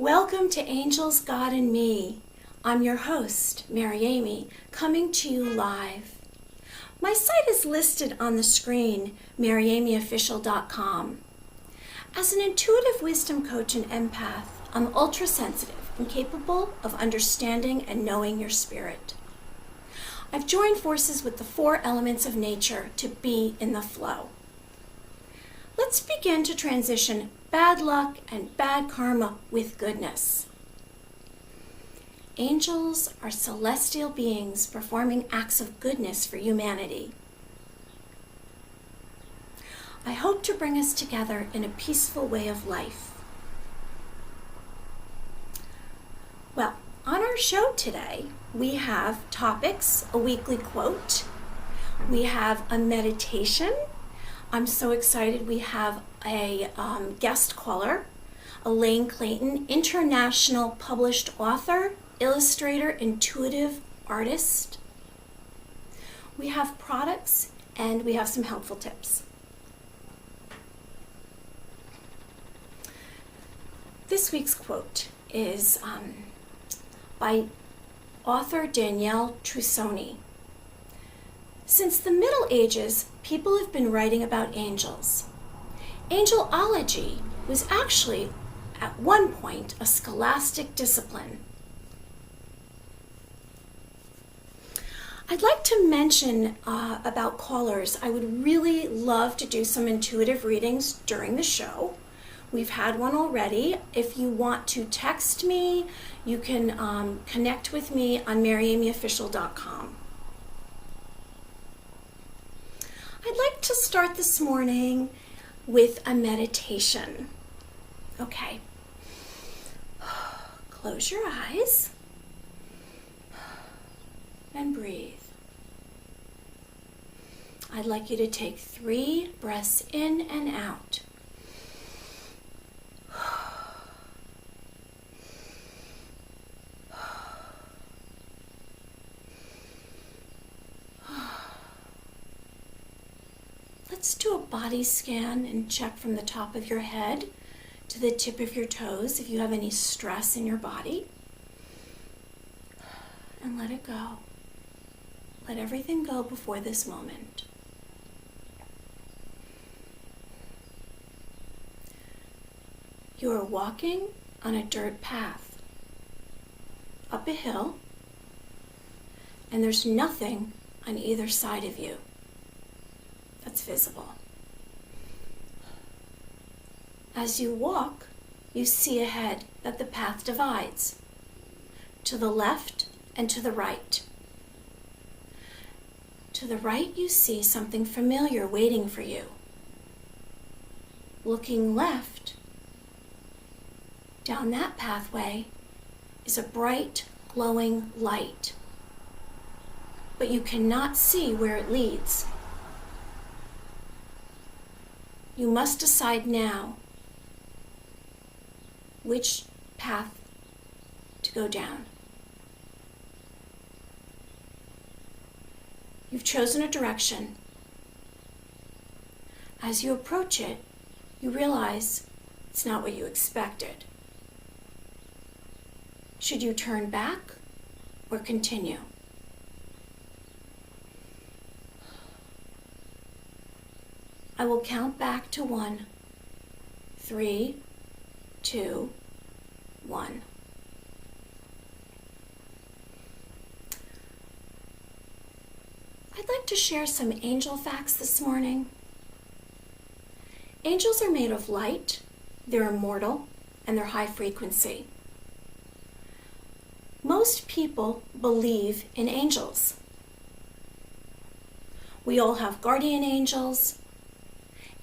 Welcome to Angels, God, and Me. I'm your host, Mary Amy, coming to you live. My site is listed on the screen, maryamyofficial.com. As an intuitive wisdom coach and empath, I'm ultra-sensitive and capable of understanding and knowing your spirit. I've joined forces with the 4 elements of nature to be in the flow. Let's begin to transition bad luck and bad karma with goodness. Angels are celestial beings performing acts of goodness for humanity. I hope to bring us together in a peaceful way of life. Well, on our show today, we have topics, a weekly quote, we have a meditation. I'm so excited. We have a guest caller, Elaine Clayton, international published author, illustrator, intuitive artist. We have products and we have some helpful tips. This week's quote is by author Danielle Trussoni. Since the Middle Ages, people have been writing about angels. Angelology was actually, at one point, a scholastic discipline. I'd like to mention about callers. I would really love to do some intuitive readings during the show. We've had one already. If you want to text me, you can connect with me on maryamyofficial.com. I'd like to start this morning with a meditation. Okay. Close your eyes and breathe. I'd like you to take 3 breaths in and out. Let's do a body scan and check from the top of your head to the tip of your toes if you have any stress in your body. And let it go. Let everything go before this moment. You are walking on a dirt path, up a hill, and there's nothing on either side of you that's visible. As you walk, you see ahead that the path divides to the left and to the right. To the right, you see something familiar waiting for you. Looking left, down that pathway is a bright, glowing light, but you cannot see where it leads. You must decide now which path to go down. You've chosen a direction. As you approach it, you realize it's not what you expected. Should you turn back or continue? I will count back to 1. 3, 2, 1. I'd like to share some angel facts this morning. Angels are made of light, they're immortal, and they're high frequency. Most people believe in angels. We all have guardian angels.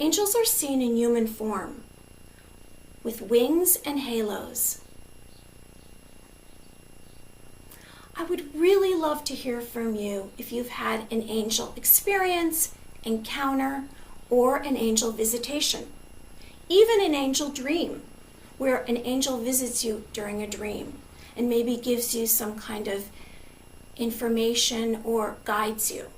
Angels are seen in human form, with wings and halos. I would really love to hear from you if you've had an angel experience, encounter, or an angel visitation. Even an angel dream, where an angel visits you during a dream and maybe gives you some kind of information or guides you.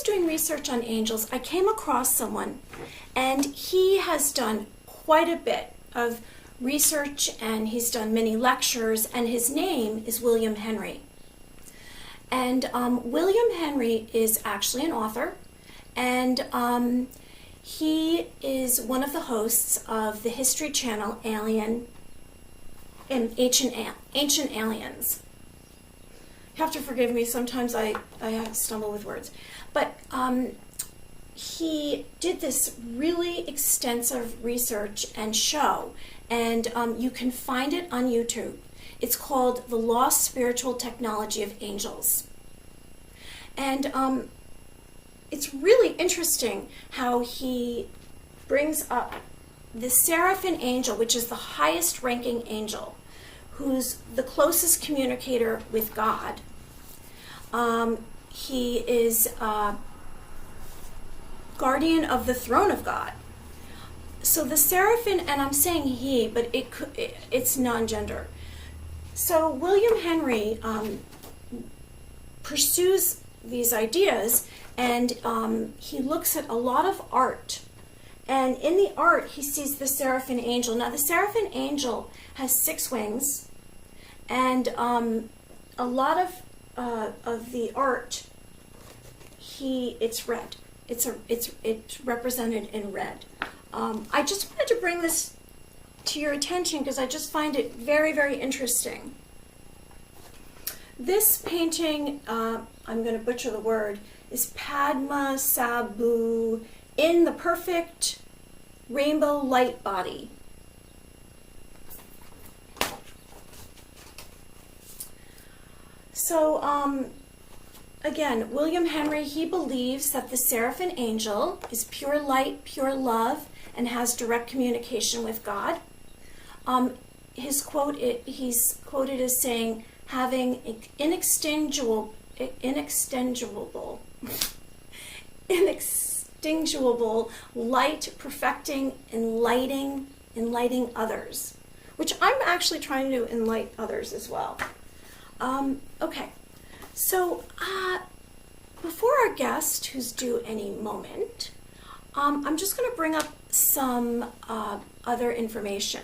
was doing research on angels, I came across someone, and he has done quite a bit of research, and he's done many lectures, and his name is William Henry. And William Henry is actually an author, and he is one of the hosts of the History Channel Alien and Ancient Aliens. You have to forgive me, sometimes I stumble with words. But he did this really extensive research and show, and you can find it on YouTube. It's called The Lost Spiritual Technology of Angels. And it's really interesting how he brings up the seraphim angel, which is the highest ranking angel, who's the closest communicator with God. He is guardian of the throne of God. So the seraphim, and I'm saying he, but it's non-gender. So William Henry pursues these ideas, and he looks at a lot of art. And in the art, he sees the seraphim angel. Now, the seraphim angel has 6 wings, and a lot of the art, it's red. It's represented in red. I just wanted to bring this to your attention because I just find it very, very interesting. This painting, I'm going to butcher the word, is Padma Sabu in the perfect rainbow light body. So, again, William Henry, he believes that the seraphim angel is pure light, pure love, and has direct communication with God. He's quoted as saying, having inextinguishable light, perfecting, enlightening others, which I'm actually trying to enlighten others as well. Okay, so before our guest, who's due any moment, I'm just going to bring up some other information.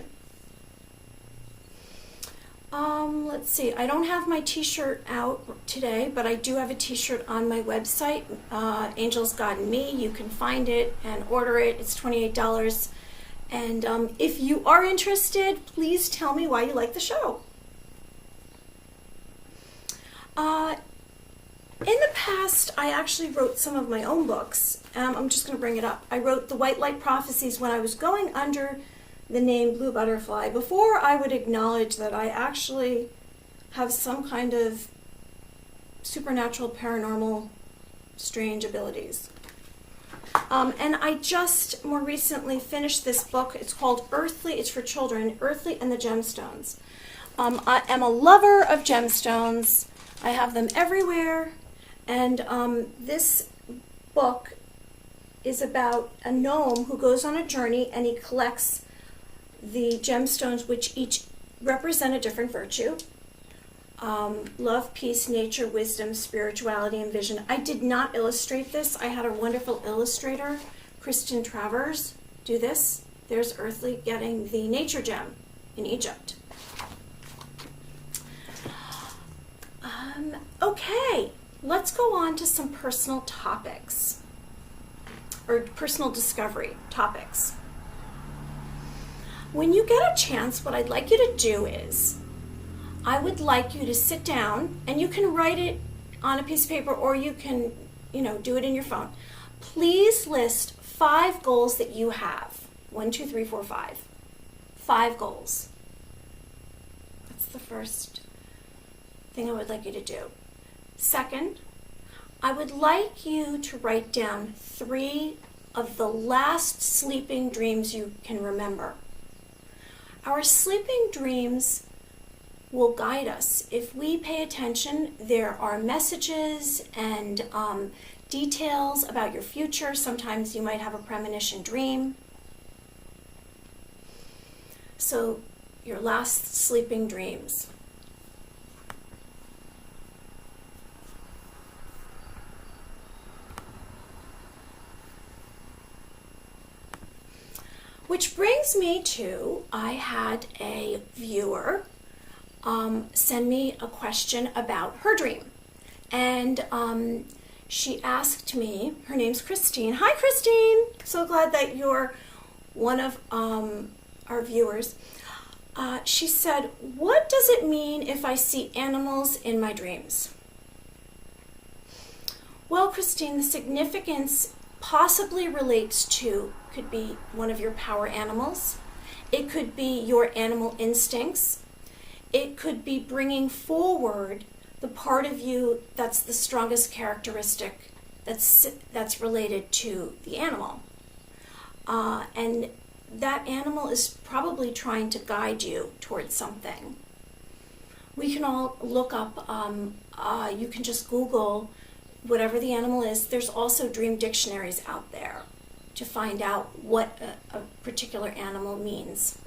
Let's see, I don't have my t-shirt out today, but I do have a t-shirt on my website, Angels, God, and Me. You can find it and order it. It's $28. And if you are interested, please tell me why you like the show. In the past, I actually wrote some of my own books. I'm just going to bring it up. I wrote The White Light Prophecies when I was going under the name Blue Butterfly, before I would acknowledge that I actually have some kind of supernatural, paranormal, strange abilities. And I just more recently finished this book. It's called Earthly, it's for children, Earthly and the Gemstones. I am a lover of gemstones. I have them everywhere. And this book is about a gnome who goes on a journey and he collects the gemstones, which each represent a different virtue. Love, peace, nature, wisdom, spirituality, and vision. I did not illustrate this. I had a wonderful illustrator, Kristen Travers, do this. There's Earthly getting the nature gem in Egypt. Okay, let's go on to some personal topics, or personal discovery topics. When you get a chance, what I'd like you to do is, I would like you to sit down, and you can write it on a piece of paper, or you can, do it in your phone. Please list 5 goals that you have. 1, 2, 3, 4, 5. 5 goals. That's the first thing I would like you to do. Second, I would like you to write down 3 of the last sleeping dreams you can remember. Our sleeping dreams will guide us. If we pay attention, there are messages and details about your future. Sometimes you might have a premonition dream. So, your last sleeping dreams. Which brings me to, I had a viewer send me a question about her dream. And she asked me, her name's Christine. Hi, Christine. So glad that you're one of our viewers. She said, what does it mean if I see animals in my dreams? Well, Christine, the significance possibly relates to, could be one of your power animals. It could be your animal instincts. It could be bringing forward the part of you that's the strongest characteristic that's related to the animal. And that animal is probably trying to guide you towards something. We can all look up, you can just Google whatever the animal is. There's also dream dictionaries out there to find out what a particular animal means.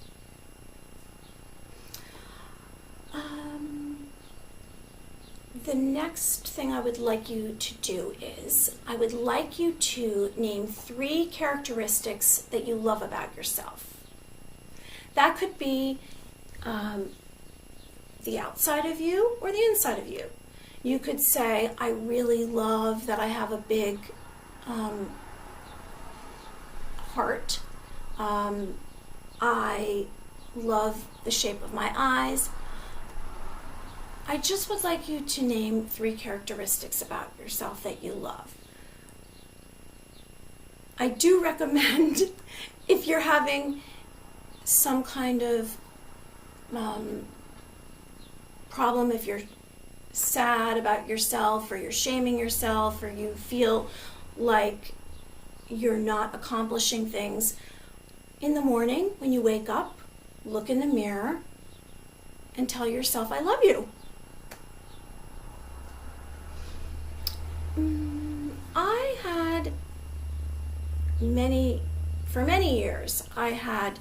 The next thing I would like you to do is, I would like you to name 3 characteristics that you love about yourself. That could be the outside of you or the inside of you. You could say, I really love that I have a big heart. I love the shape of my eyes. I just would like you to name 3 characteristics about yourself that you love. I do recommend, if you're having some kind of problem, if you're sad about yourself, or you're shaming yourself, or you feel like you're not accomplishing things, in the morning when you wake up, look in the mirror and tell yourself, I love you. I had for many years, I had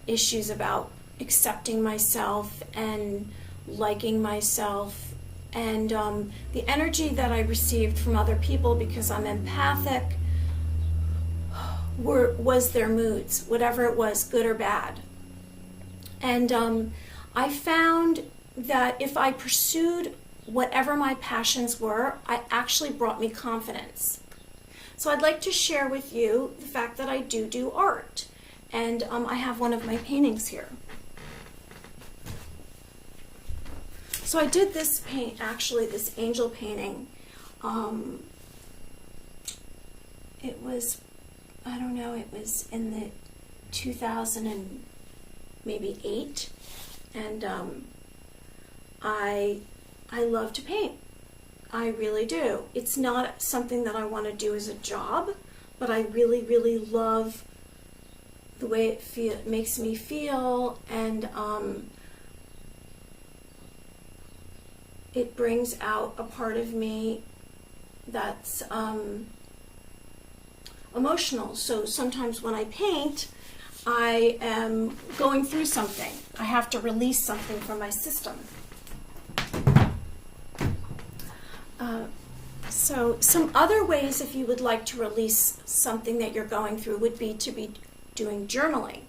issues about accepting myself and liking myself, and the energy that I received from other people, because I'm empathic, was their moods, whatever it was, good or bad. And I found that if I pursued whatever my passions were, it actually brought me confidence. So I'd like to share with you the fact that I do art. And I have one of my paintings here. So I did this this angel painting. It was, I don't know, it was in the 2008. And I love to paint. I really do. It's not something that I want to do as a job, but I really, really love the way it makes me feel, and it brings out a part of me that's emotional. So sometimes when I paint, I am going through something. I have to release something from my system. So some other ways, if you would like to release something that you're going through, would be to be doing journaling,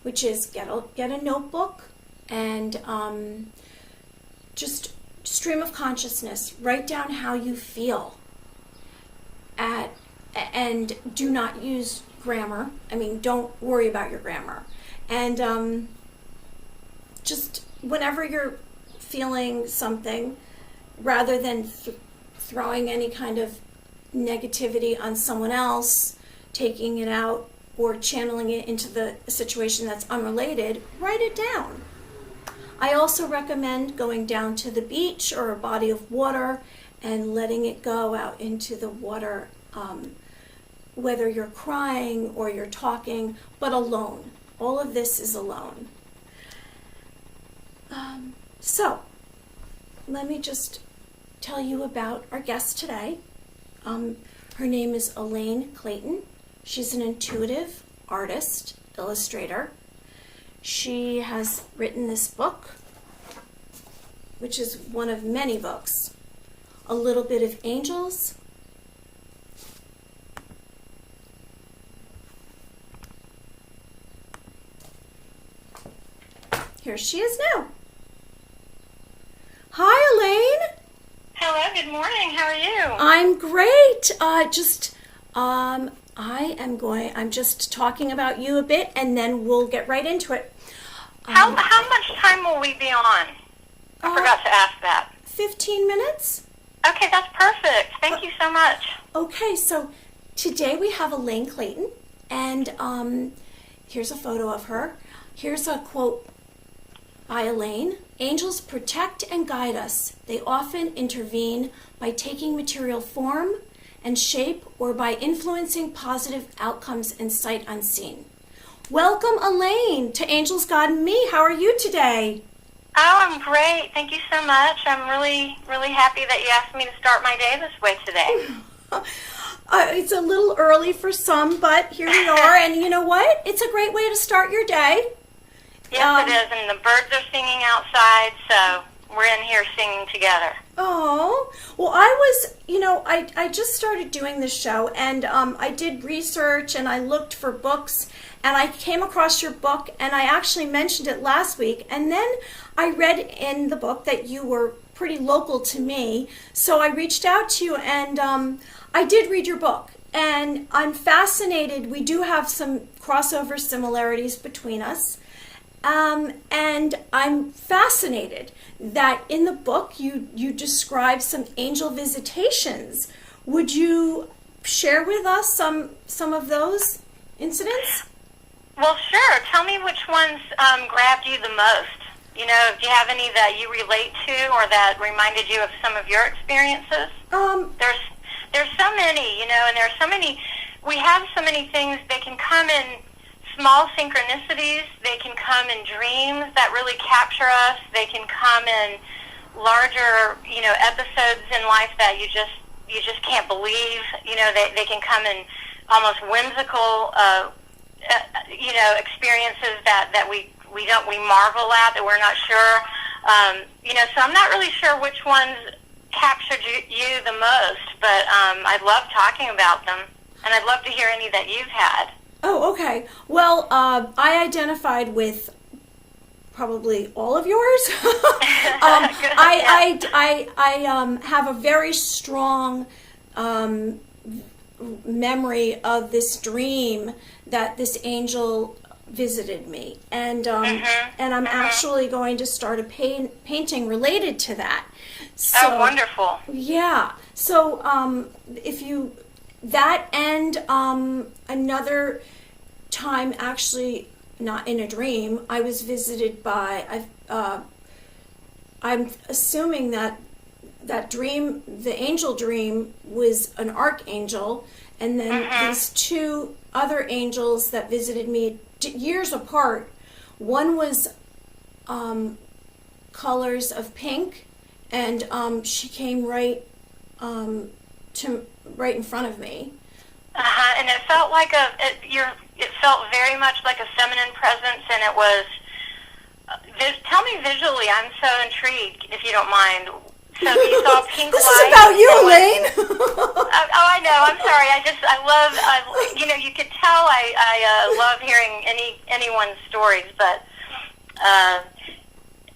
which is get a notebook and just stream of consciousness. Write down how you feel, and do not use grammar. I mean, don't worry about your grammar. And just whenever you're feeling something, rather than throwing any kind of negativity on someone else, taking it out, or channeling it into the situation that's unrelated, write it down. I also recommend going down to the beach or a body of water and letting it go out into the water, whether you're crying or you're talking, but alone. All of this is alone. So, let me just tell you about our guest today. Her name is Elaine Clayton. She's an intuitive artist, illustrator. She has written this book, which is one of many books, A Little Bit of Angels, Here she is now. Hi, Elaine. Hello, good morning. How are you? I'm great. I'm just talking about you a bit, and then we'll get right into it. How much time will we be on? I forgot to ask that. 15 minutes. Okay, that's perfect. Thank you so much. Okay, so today we have Elaine Clayton, and here's a photo of her. Here's a quote by Elaine. Angels protect and guide us. They often intervene by taking material form and shape or by influencing positive outcomes in sight unseen. Welcome, Elaine, to Angels, God, and Me. How are you today? Oh, I'm great. Thank you so much. I'm really, really happy that you asked me to start my day this way today. It's a little early for some, but here we are. And you know what? It's a great way to start your day. Yes, it is. And the birds are singing outside, so we're in here singing together. Oh, well, I just started doing this show, and I did research, and I looked for books, and I came across your book, and I actually mentioned it last week, and then I read in the book that you were pretty local to me, so I reached out to you, and I did read your book, and I'm fascinated. We do have some crossover similarities between us. And I'm fascinated that in the book you describe some angel visitations. Would you share with us some of those incidents? Well, sure. Tell me which ones grabbed you the most. You know, do you have any that you relate to or that reminded you of some of your experiences? There's so many, you know, and there's so many. We have so many things. They can come in small synchronicities. They can come in dreams that really capture us. They can come in larger, you know, episodes in life that you just can't believe. You know, they can come in almost whimsical, you know, experiences that we marvel at, that we're not sure. You know, so I'm not really sure which ones captured you the most, but I'd love talking about them, and I'd love to hear any that you've had. Oh, okay. Well, I identified with probably all of yours. I have a very strong memory of this dream that this angel visited me, and I'm actually going to start a painting related to that. So, oh, wonderful! Yeah. So if you. That and another time, actually not in a dream, I was visited by, I'm assuming that dream, the angel dream, was an Ark Angel, and then these two other angels that visited me years apart. One was colors of pink, and she came right in front of me. And it felt like it felt very much like a feminine presence, and it was. Tell me visually. I'm so intrigued, if you don't mind. So you saw pink this light. This is about you, Elaine. I know. I'm sorry. I love. You know, you could tell I love hearing anyone's stories, but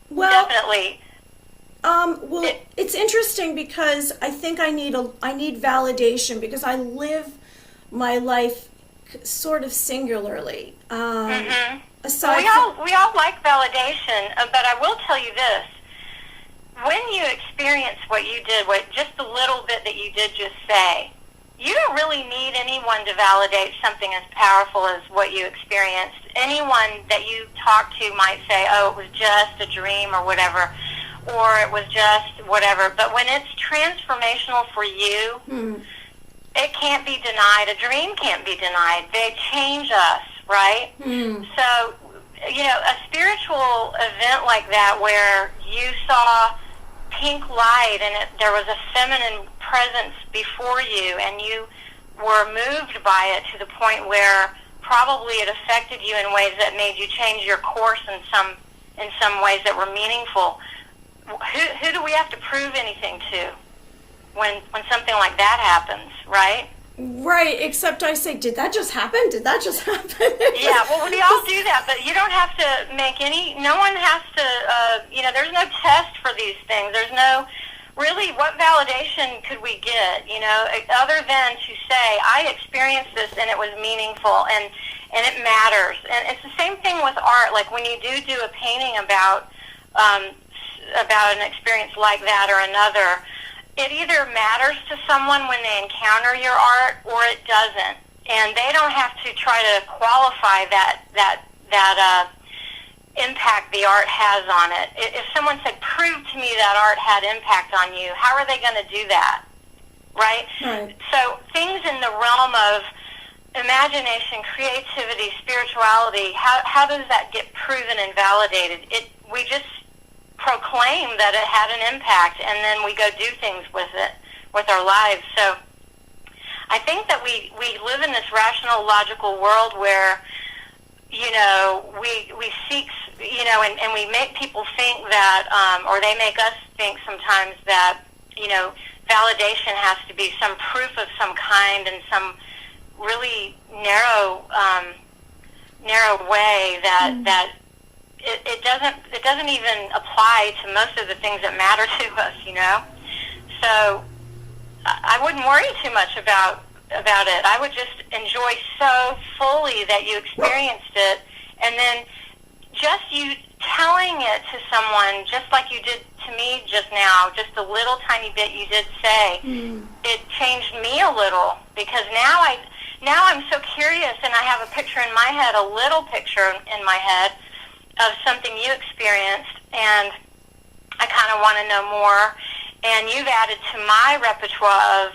well, definitely. It's interesting because I think I need validation, because I live my life sort of singularly. Aside we all like validation, but I will tell you this: when you experience what you did, just the little bit that you did just say, you don't really need anyone to validate something as powerful as what you experienced. Anyone that you talk to might say, "Oh, it was just a dream," or whatever. Or it was just whatever. But when it's transformational for you, it can't be denied. A dream can't be denied. They change us, right? So, you know, a spiritual event like that where you saw pink light and there was a feminine presence before you and you were moved by it to the point where probably it affected you in ways that made you change your course in some ways that were meaningful. Who do we have to prove anything to when something like that happens, right? Right, except I say, did that just happen? Did that just happen? Yeah, well, we all do that, but you don't have to make any, no one has to, there's no test for these things. There's no, really, what validation could we get, other than to say, I experienced this and it was meaningful and it matters. And it's the same thing with art. Like when you do a painting about an experience like that or another, it either matters to someone when they encounter your art or it doesn't. And they don't have to try to qualify that impact the art has on it. If someone said, prove to me that art had impact on you, how are they going to do that? Right? So things in the realm of imagination, creativity, spirituality, how does that get proven and validated? We just proclaim that it had an impact, and then we go do things with it, with our lives. So I think that we live in this rational, logical world where, we seek, and we make people think that, or they make us think sometimes that, validation has to be some proof of some kind in some really narrow way that it doesn't even apply to most of the things that matter to us, So I wouldn't worry too much about it. I would just enjoy so fully that you experienced it, and then just you telling it to someone, just like you did to me just now, just a little tiny bit you did say, it changed me a little, because now I'm so curious, and I have a picture in my head, a little picture in my head of something you experienced, and I kind of want to know more. And you've added to my repertoire of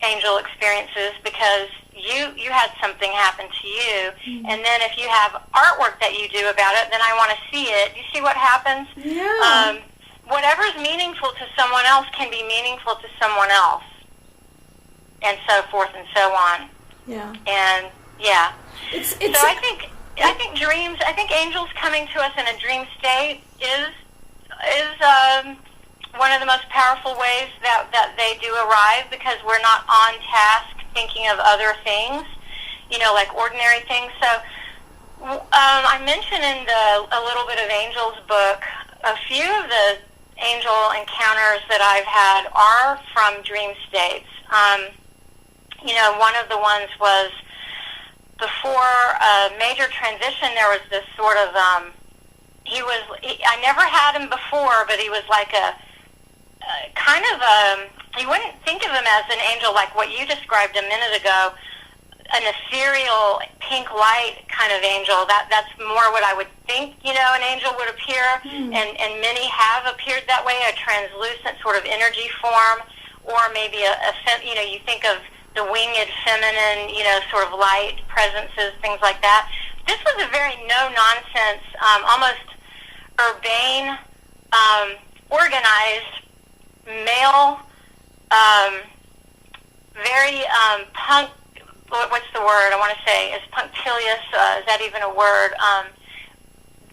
angel experiences because you had something happen to you. And then if you have artwork that you do about it, then I want to see it. You see what happens? Yeah. Whatever's meaningful to someone else can be meaningful to someone else, and so forth and so on. Yeah. And yeah. It's so I think dreams. I think angels coming to us in a dream state is one of the most powerful ways that they do arrive, because we're not on task thinking of other things, like ordinary things. So I mentioned in a little bit of Angels book, a few of the angel encounters that I've had are from dream states. One of the ones was before a major transition. There was this sort of I never had him before, but he was like you wouldn't think of him as an angel like what you described a minute ago, an ethereal pink light kind of angel. That's more what I would think, an angel would appear, and many have appeared that way, a translucent sort of energy form, or maybe you think of the winged feminine, sort of light presences, things like that. This was a very no-nonsense, almost urbane, organized, male, very punk. What's the word I want to say? Is punctilious? Is that even a word?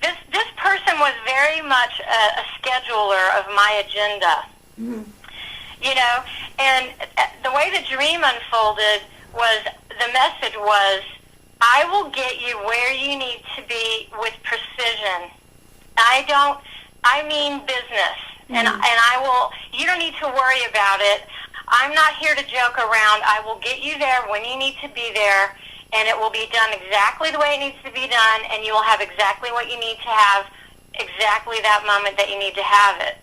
This person was very much a scheduler of my agenda. And the way the dream unfolded was, the message was, I will get you where you need to be with precision. I mean business. And I will, you don't need to worry about it. I'm not here to joke around. I will get you there when you need to be there, and it will be done exactly the way it needs to be done, and you will have exactly what you need to have, exactly that moment that you need to have it.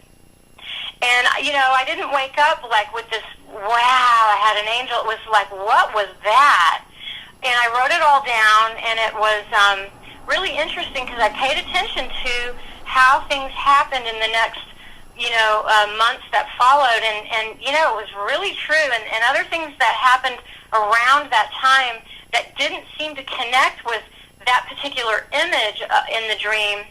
And, I didn't wake up like with this, wow, I had an angel. It was like, what was that? And I wrote it all down, and it was really interesting because I paid attention to how things happened in the next months that followed, and it was really true, and other things that happened around that time that didn't seem to connect with that particular image in the dream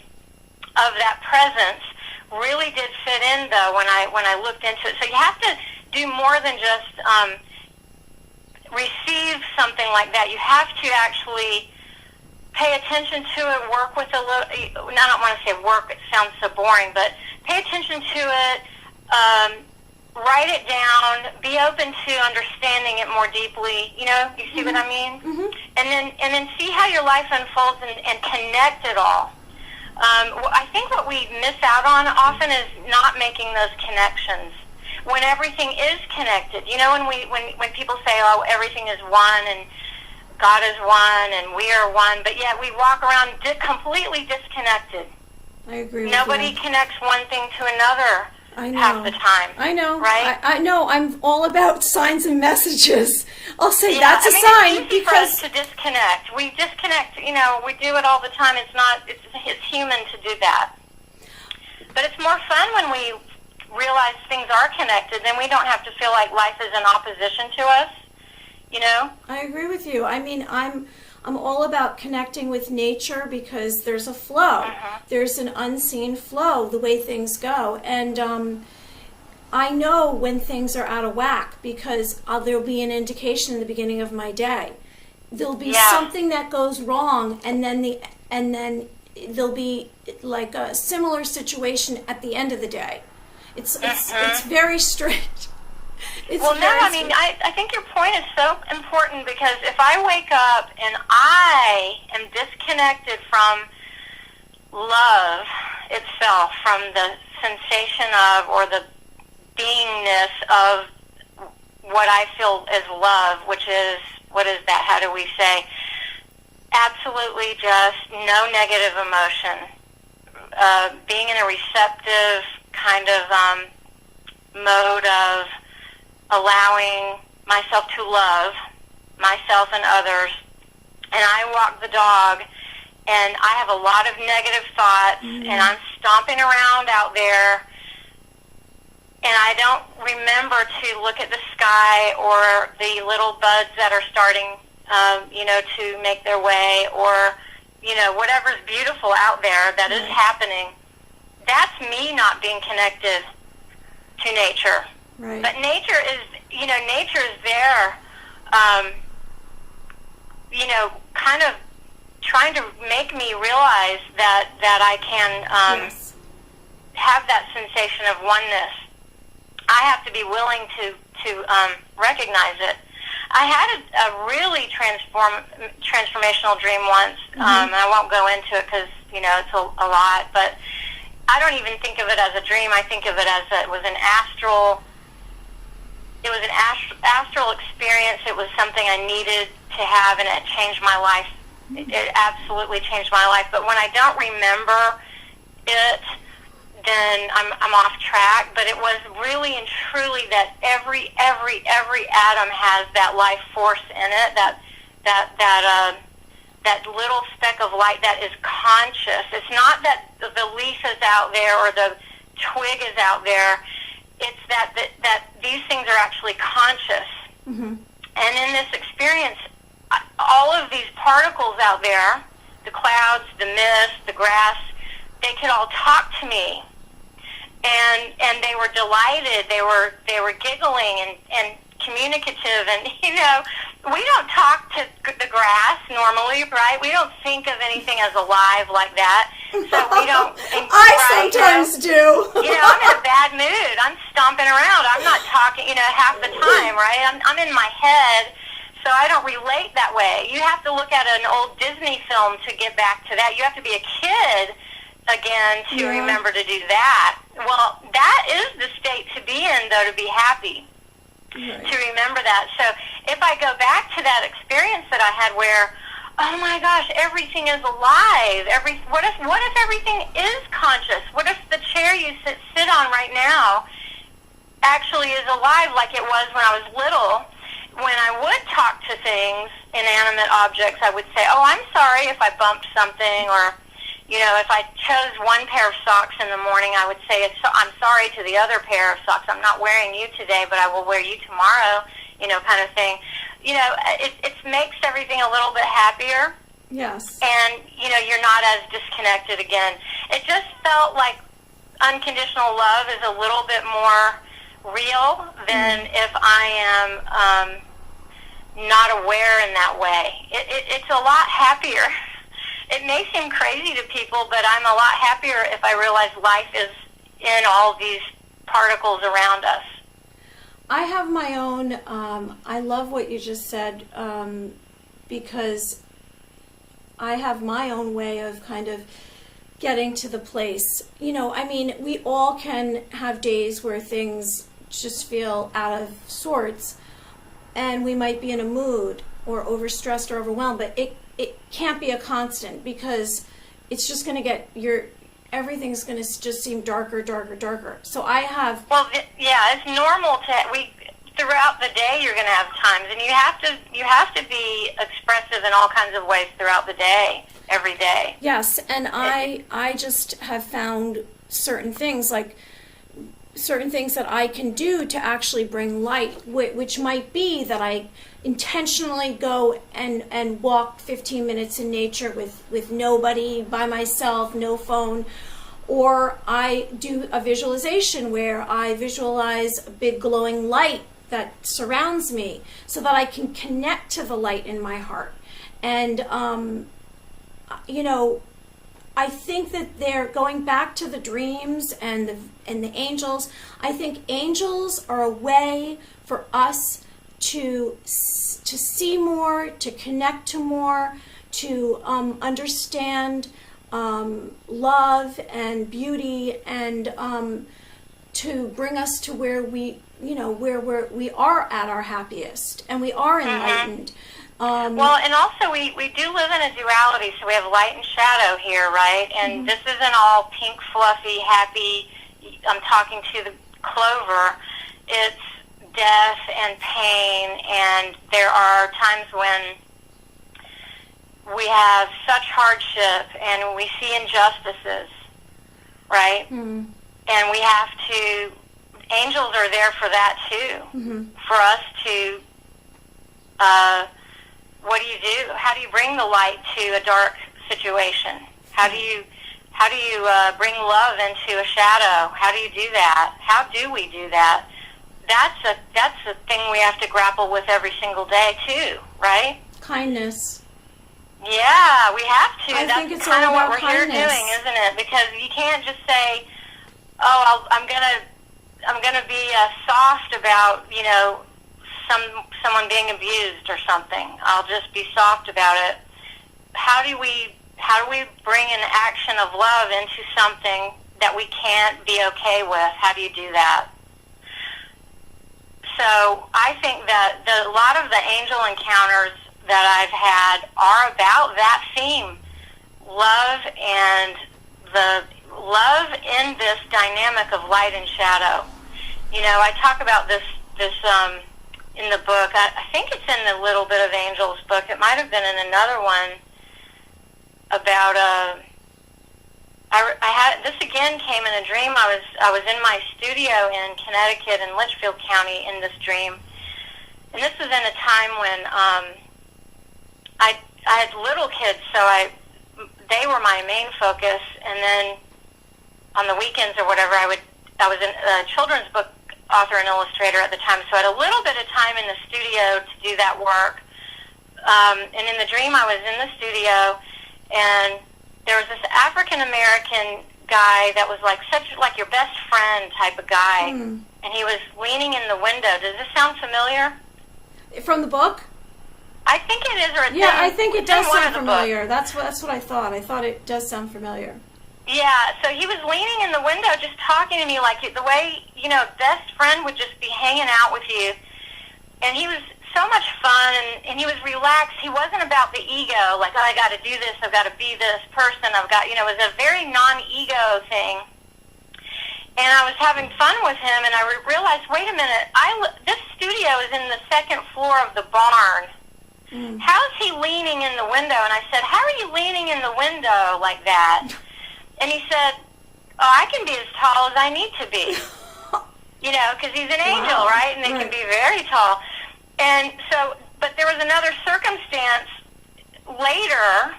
of that presence really did fit in, though, when I looked into it. So you have to do more than just receive something like that. You have to actually pay attention to it, work with a little, I don't want to say work, it sounds so boring, but pay attention to it, write it down, be open to understanding it more deeply. You know, you see what I mean? And then see how your life unfolds and connect it all. I think what we miss out on often is not making those connections when everything is connected. You know, when people say, "Oh, everything is one," and God is one, and we are one, but yet we walk around completely disconnected. I agree with Nobody you. connects one thing to another half the time. I know. Right? I know. I'm all about signs and messages. I'll say that's a I mean, sign it's easy because for us to disconnect. We disconnect. You know, we do it all the time. It's human to do that. But it's more fun when we realize things are connected. Then we don't have to feel like life is in opposition to us. You know? I agree with you. I mean, I'm all about connecting with nature because there's a flow. There's an unseen flow, the way things go. And I know when things are out of whack because there'll be an indication in the beginning of my day. There'll be something that goes wrong, and then there'll be like a similar situation at the end of the day. It's very strange. I think your point is so important because if I wake up and I am disconnected from love itself, from the sensation of or the beingness of what I feel is love, which is, what is that? How do we say? Absolutely just no negative emotion. Being in a receptive kind of mode of allowing myself to love myself and others. And I walk the dog, and I have a lot of negative thoughts, and I'm stomping around out there, and I don't remember to look at the sky or the little buds that are starting, to make their way, or, whatever's beautiful out there that is happening. That's me not being connected to nature. Right. But nature is there, kind of trying to make me realize that I can have that sensation of oneness. I have to be willing to recognize it. I had a really transformational dream once. I won't go into it because, it's a lot, but I don't even think of it as a dream. I think of it as it was an astral experience. It was something I needed to have, and it changed my life. It absolutely changed my life. But when I don't remember it, then I'm off track. But it was really and truly that every atom has that life force in it, that little speck of light that is conscious. It's not that the leaf is out there or the twig is out there. It's that these things are actually conscious. And in this experience, all of these particles out there, the clouds, the mist, the grass, they could all talk to me. And they were delighted. They were giggling and communicative. And, we don't talk to the grass normally, right? We don't think of anything as alive like that. So we don't. Sometimes do. I'm in a bad mood. I'm stomping around. I'm not talking, half the time, right? I'm in my head, so I don't relate that way. You have to look at an old Disney film to get back to that. You have to be a kid again to remember to do that. Well, that is the state to be in, though, to be happy. Right. To remember that. So if I go back to that experience that I had where, oh my gosh, everything is alive. What if everything is conscious? What if the chair you sit on right now actually is alive like it was when I was little? When I would talk to things, inanimate objects, I would say, oh, I'm sorry if I bumped something, or if I chose one pair of socks in the morning, I would say, I'm sorry to the other pair of socks. I'm not wearing you today, but I will wear you tomorrow, kind of thing. It makes everything a little bit happier. Yes. And, you're not as disconnected again. It just felt like unconditional love is a little bit more real than if I am not aware in that way. It's a lot happier. It may seem crazy to people, but I'm a lot happier if I realize life is in all these particles around us. I have my own, I love what you just said, because I have my own way of kind of getting to the place. You know, I mean, we all can have days where things just feel out of sorts, and we might be in a mood or overstressed or overwhelmed, but it can't be a constant, because it's just going to get everything's going to just seem darker, darker, darker. So I have... Well, yeah, it's normal throughout the day you're going to have times, and you have to be expressive in all kinds of ways throughout the day, every day. Yes, and I just have found certain things that I can do to actually bring light, which might be that I intentionally go and walk 15 minutes in nature with nobody, by myself, no phone, or I do a visualization where I visualize a big glowing light that surrounds me so that I can connect to the light in my heart. And, you know, I think that they're going back to the dreams and the angels. I think angels are a way for us to see more, to connect to more, to understand love and beauty, and to bring us to where we are at our happiest and we are enlightened. Well, and also we do live in a duality, so we have light and shadow here, right? And this isn't all pink, fluffy, happy. I'm talking to the clover. It's death and pain, and there are times when we have such hardship and we see injustices, right? And we have to, angels are there for that too, for us to, what do you do? How do you bring the light to a dark situation? How do you bring love into a shadow? How do you do that? How do we do that? That's a thing we have to grapple with every single day too, right? Kindness. Yeah, we have to. I That's think it's kind of all what about we're here kindness. doing, isn't it? Because you can't just say, "Oh, I'm gonna be soft about, you know, someone being abused or something. I'll just be soft about it." How do we bring an action of love into something that we can't be okay with? How do you do that? So I think that a lot of the angel encounters that I've had are about that theme, love, and the love in this dynamic of light and shadow. You know, I talk about this in the book. I think it's in the Little Bit of Angels book. It might have been in another one about I had this again came in a dream. I was in my studio in Connecticut in Litchfield County in this dream, and this was in a time when I had little kids, so they were my main focus, and then on the weekends or whatever, I was a children's book author and illustrator at the time, so I had a little bit of time in the studio to do that work. And in the dream, I was in the studio, and there was this African American guy that was like your best friend type of guy, and he was leaning in the window. Does this sound familiar? From the book? I think it is, or it's I think it does sound books. familiar. That's what I thought. I thought it does sound familiar. Yeah, so he was leaning in the window just talking to me like the way, you know, best friend would just be hanging out with you. And he was so much fun, and he was relaxed. He wasn't about the ego, like, oh, I got to do this, I've got to be this person, it was a very non-ego thing. And I was having fun with him, and I realized, wait a minute, this studio is in the second floor of the barn. How is he leaning in the window? And I said, how are you leaning in the window like that? And he said, oh, I can be as tall as I need to be. You know, because he's an angel, right? And they can be very tall. And so, but there was another circumstance later,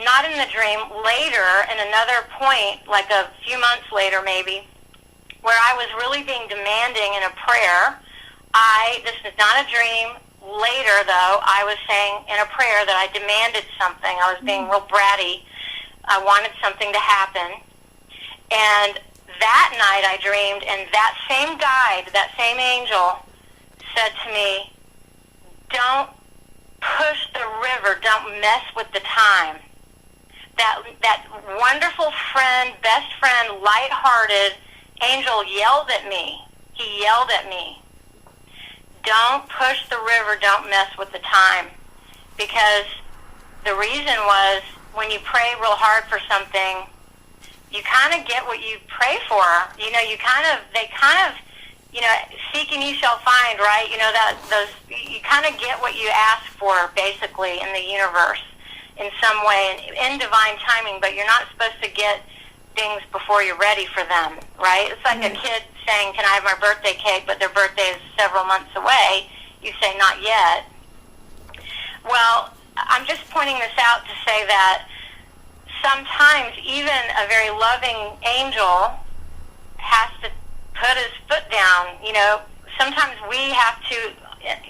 not in the dream, later, in another point, like a few months later maybe, where I was really being demanding in a prayer. This is not a dream. Later, though, I was saying in a prayer that I demanded something. I was being real bratty. I wanted something to happen. And that night I dreamed, and that same guide, that same angel, said to me, don't push the river, don't mess with the time. That wonderful friend, best friend, lighthearted angel yelled at me. He yelled at me, don't push the river, don't mess with the time. Because the reason was, when you pray real hard for something, you kind of get what you pray for. You know, seek and you shall find, right? You know, you kind of get what you ask for, basically, in the universe in some way, in divine timing, but you're not supposed to get things before you're ready for them, right? It's like a kid saying, can I have my birthday cake, but their birthday is several months away. You say, not yet. Well, I'm just pointing this out to say that sometimes even a very loving angel has to put his foot down. You know, sometimes we have to,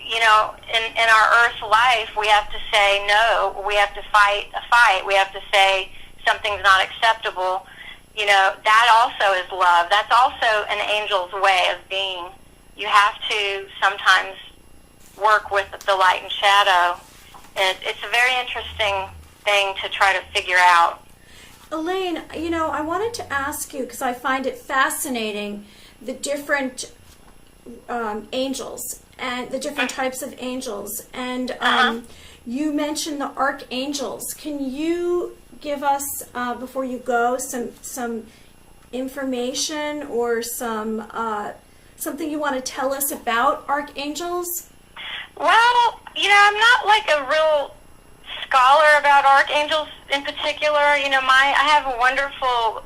you know, in our earth life, we have to say no. We have to fight a fight. We have to say something's not acceptable. You know, that also is love. That's also an angel's way of being. You have to sometimes work with the light and shadow. It's a very interesting thing to try to figure out. Elaine, you know, I wanted to ask you, because I find it fascinating, the different angels and the different types of angels. And you mentioned the Ark Angels. Can you give us, before you go, some information or something you want to tell us about Ark Angels? Well, you know, I'm not like a real scholar about archangels in particular. You know, I have a wonderful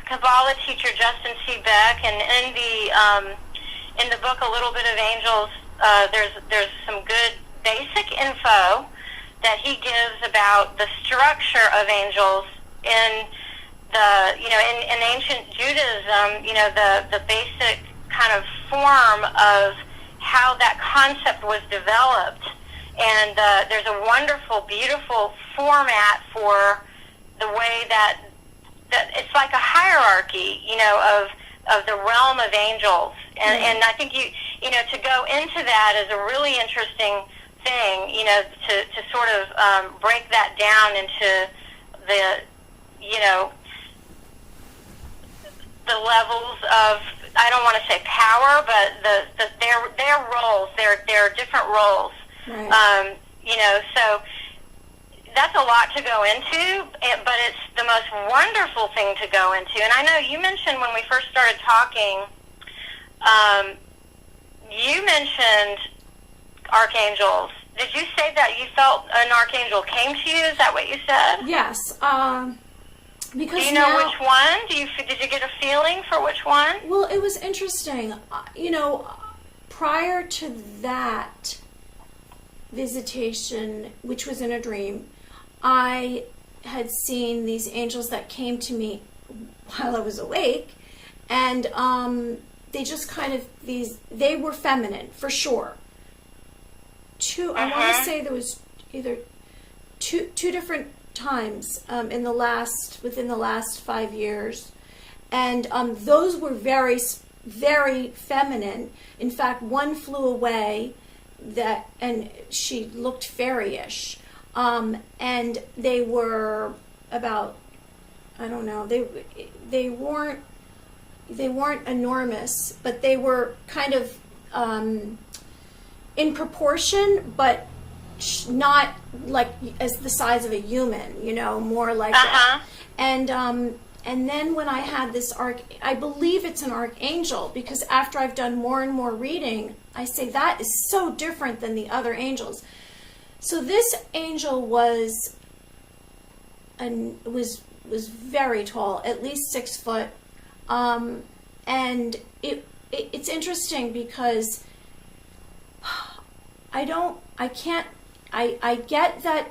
Kabbalah teacher, Justin C. Beck, and in the book A Little Bit of Angels, there's some good basic info that he gives about the structure of angels in in ancient Judaism. You know, the basic kind of form of how that concept was developed. And there's a wonderful, beautiful format for the way that it's like a hierarchy, you know, of the realm of angels. And I think you know, to go into that is a really interesting thing, you know, to sort of break that down into the, you know, the levels of, I don't want to say power, but their roles, their different roles. Right. You know, so that's a lot to go into, but it's the most wonderful thing to go into. And I know you mentioned when we first started talking, you mentioned archangels. Did you say that you felt an archangel came to you? Is that what you said? Yes. Because do you know which one? Did you get a feeling for which one? Well, it was interesting. You know, prior to that visitation, which was in a dream, I had seen these angels that came to me while I was awake, and they just kind of, they were feminine, for sure. I want to say there was either two different times within the last 5 years, and those were very, very feminine. In fact, one flew away and she looked fairyish, and they were about, I don't know, they weren't enormous, but they were kind of in proportion, but not like as the size of a human, you know, more like that. And then when I had this I believe it's an archangel, because after I've done more and more reading, I say that is so different than the other angels. So this angel was very tall, at least 6 foot, and it's interesting because I get that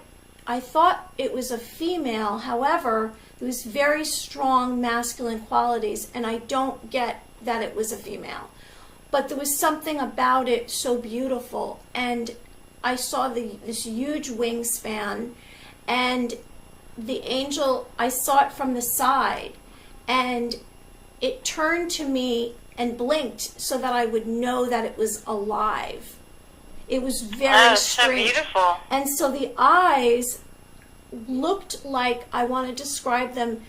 I thought it was a female, however, there was very strong masculine qualities, and I don't get that it was a female. But there was something about it so beautiful, and I saw this huge wingspan, and the angel, I saw it from the side, and it turned to me and blinked so that I would know that it was alive. It was very strange. So beautiful. And so the eyes looked like, I want to describe them,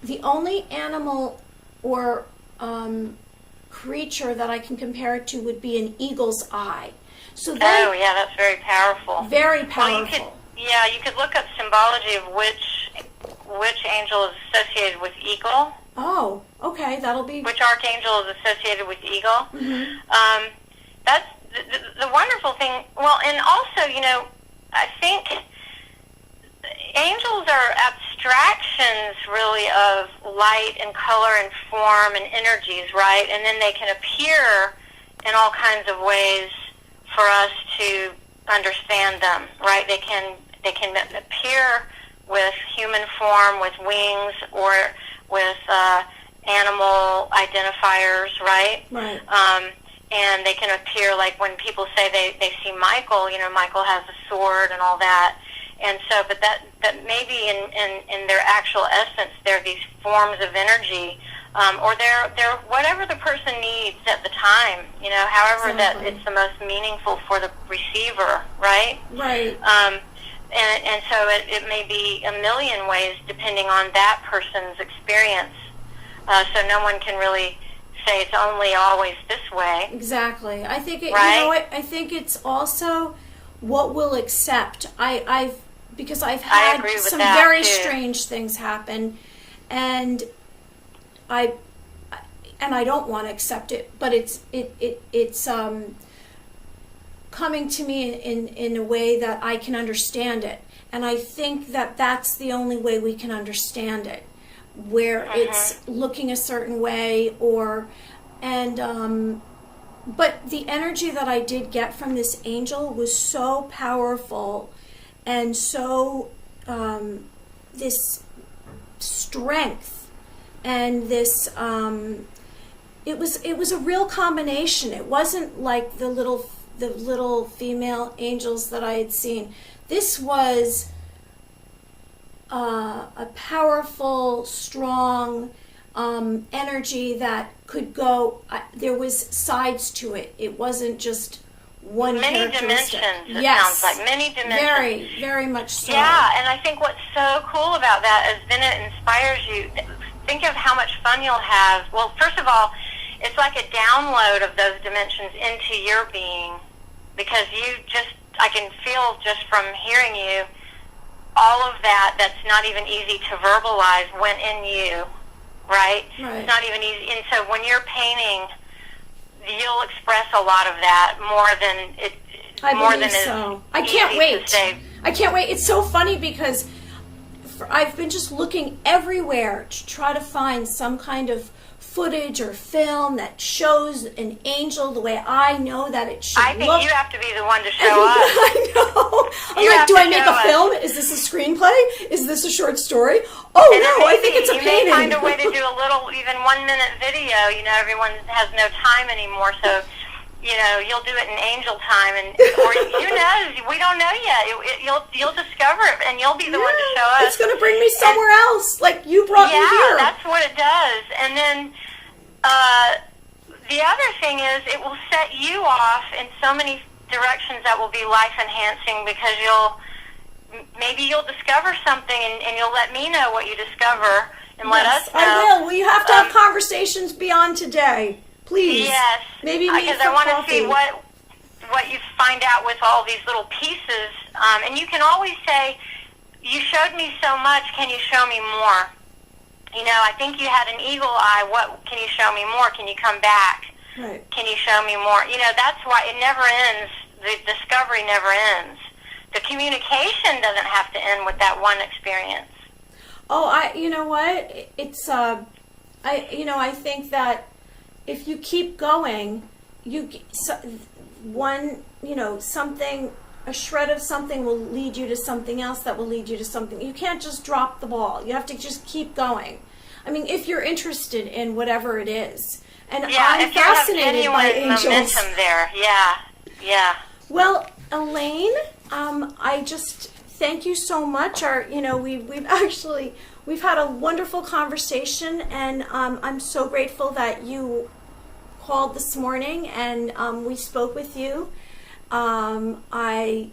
the only animal or creature that I can compare it to would be an eagle's eye. So that's very powerful. Very powerful. Well, you could look up symbology of which angel is associated with eagle. Oh, okay, that'll be... Which archangel is associated with eagle. Mm-hmm. That's the wonderful thing. Well, and also, I think angels are abstractions, really, of light and color and form and energies, right? And then they can appear in all kinds of ways for us to understand them, right? They can appear with human form, with wings, or with animal identifiers, right? Right. And they can appear like when people say they see Michael, Michael has a sword and all that. And so, but that maybe in their actual essence, they're these forms of energy, or they're whatever the person needs at the time, however Exactly. that it's the most meaningful for the receiver, right? Right. And so it may be a million ways depending on that person's experience. So no one can really say it's only always this way. Exactly. I think right? I think it's also what we'll accept. Because I've had some very strange things happen, and I don't want to accept it, but it's coming to me in a way that I can understand it, and I think that that's the only way we can understand it, where it's looking a certain way, but the energy that I did get from this angel was so powerful, and so this strength, and this it was a real combination. It wasn't like the little female angels that I had seen. This was a powerful, strong energy that could go. There was sides to it. It wasn't just one many characteristic. dimensions. It Yes, sounds like many dimensions. Very, very much so. Yeah, and I think what's so cool about that is then it inspires you. Think of how much fun you'll have. Well, first of all, it's like a download of those dimensions into your being, because I can feel just from hearing you, all of that's not even easy to verbalize went in you, right? It's not even easy. And so when you're painting, you'll express a lot of that more than it. I believe so. I can't wait. I can't wait. It's so funny because I've been just looking everywhere to try to find some kind of footage or film that shows an angel the way I know that it should look. I think you have to be the one to show us. I know. I'm like, do I make a film? Is this a screenplay? Is this a short story? Oh, no, I think it's a painting. You may find a way to do a little, even 1 minute video. Everyone has no time anymore, so you'll do it in angel time, or who knows? We don't know yet. You'll discover it, and you'll be the one to show us. It's going to bring me somewhere else, like you brought me here. Yeah, that's what it does. And then the other thing is, it will set you off in so many directions that will be life enhancing, because maybe you'll discover something, and you'll let me know what you discover, and let us know. I will. Well, you have to have conversations beyond today. Please. Yes. Maybe meet because for I want to coffee. see what you find out with all these little pieces. And you can always say, you showed me so much, can you show me more? I think you had an eagle eye. What can you show me more? Can you come back? Right. Can you show me more? That's why it never ends. The discovery never ends. The communication doesn't have to end with that one experience. Oh, you know what? It's I think that if you keep going, something, a shred of something will lead you to something else that will lead you to something. You can't just drop the ball. You have to just keep going. I mean, if you're interested in whatever it is. And I'm fascinated by angels. Momentum there. Yeah. Well, Elaine, I just thank you so much. We've had a wonderful conversation, and I'm so grateful that you called this morning and we spoke with you. I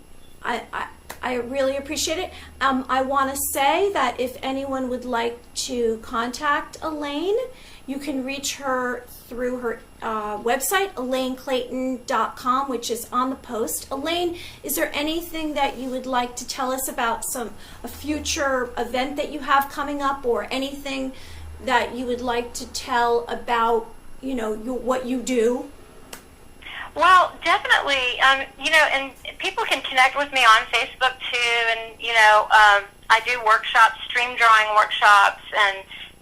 really appreciate it. I want to say that if anyone would like to contact Elaine, you can reach her through her website, ElaineClayton.com, which is on the post. Elaine, is there anything that you would like to tell us about a future event that you have coming up, or anything that you would like to tell about, what you do? Well, definitely, and people can connect with me on Facebook too, and, I do workshops, stream drawing workshops, and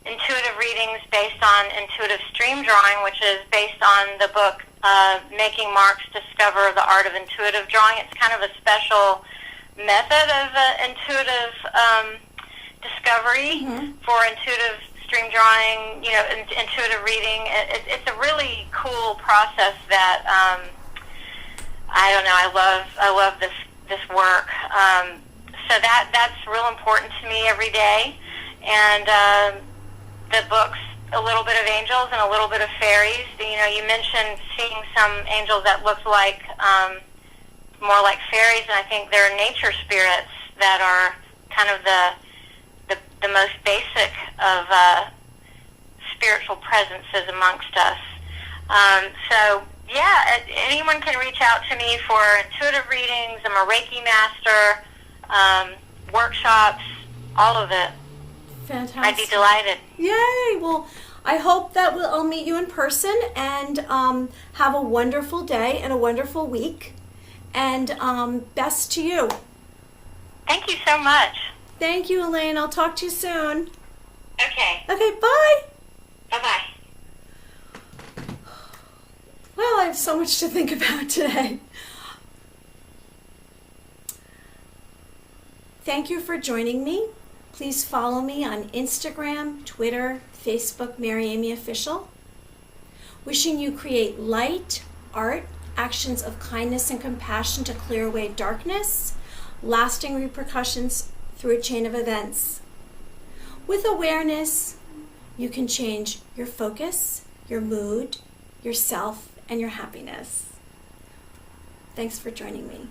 intuitive readings based on intuitive stream drawing, which is based on the book Making Marks Discover the Art of Intuitive Drawing. It's kind of a special method of intuitive discovery for intuitive stream drawing, intuitive reading. It's a really cool process that I love this work. So that's real important to me every day. And the book's a little bit of angels and a little bit of fairies. You mentioned seeing some angels that looked like more like fairies, and I think they're nature spirits that are kind of the most basic of spiritual presences amongst us. So yeah, anyone can reach out to me for intuitive readings. I'm a Reiki Master, workshops, all of it. Fantastic. I'd be delighted. Yay! Well, I hope that I'll meet you in person, and have a wonderful day and a wonderful week. And best to you. Thank you so much. Thank you, Elaine. I'll talk to you soon. Okay. Okay, bye. Bye-bye. Well, I have so much to think about today. Thank you for joining me. Please follow me on Instagram, Twitter, Facebook, Mary Amy Official. Wishing you create light, art, actions of kindness and compassion to clear away darkness, lasting repercussions through a chain of events. With awareness, you can change your focus, your mood, yourself, and your happiness. Thanks for joining me.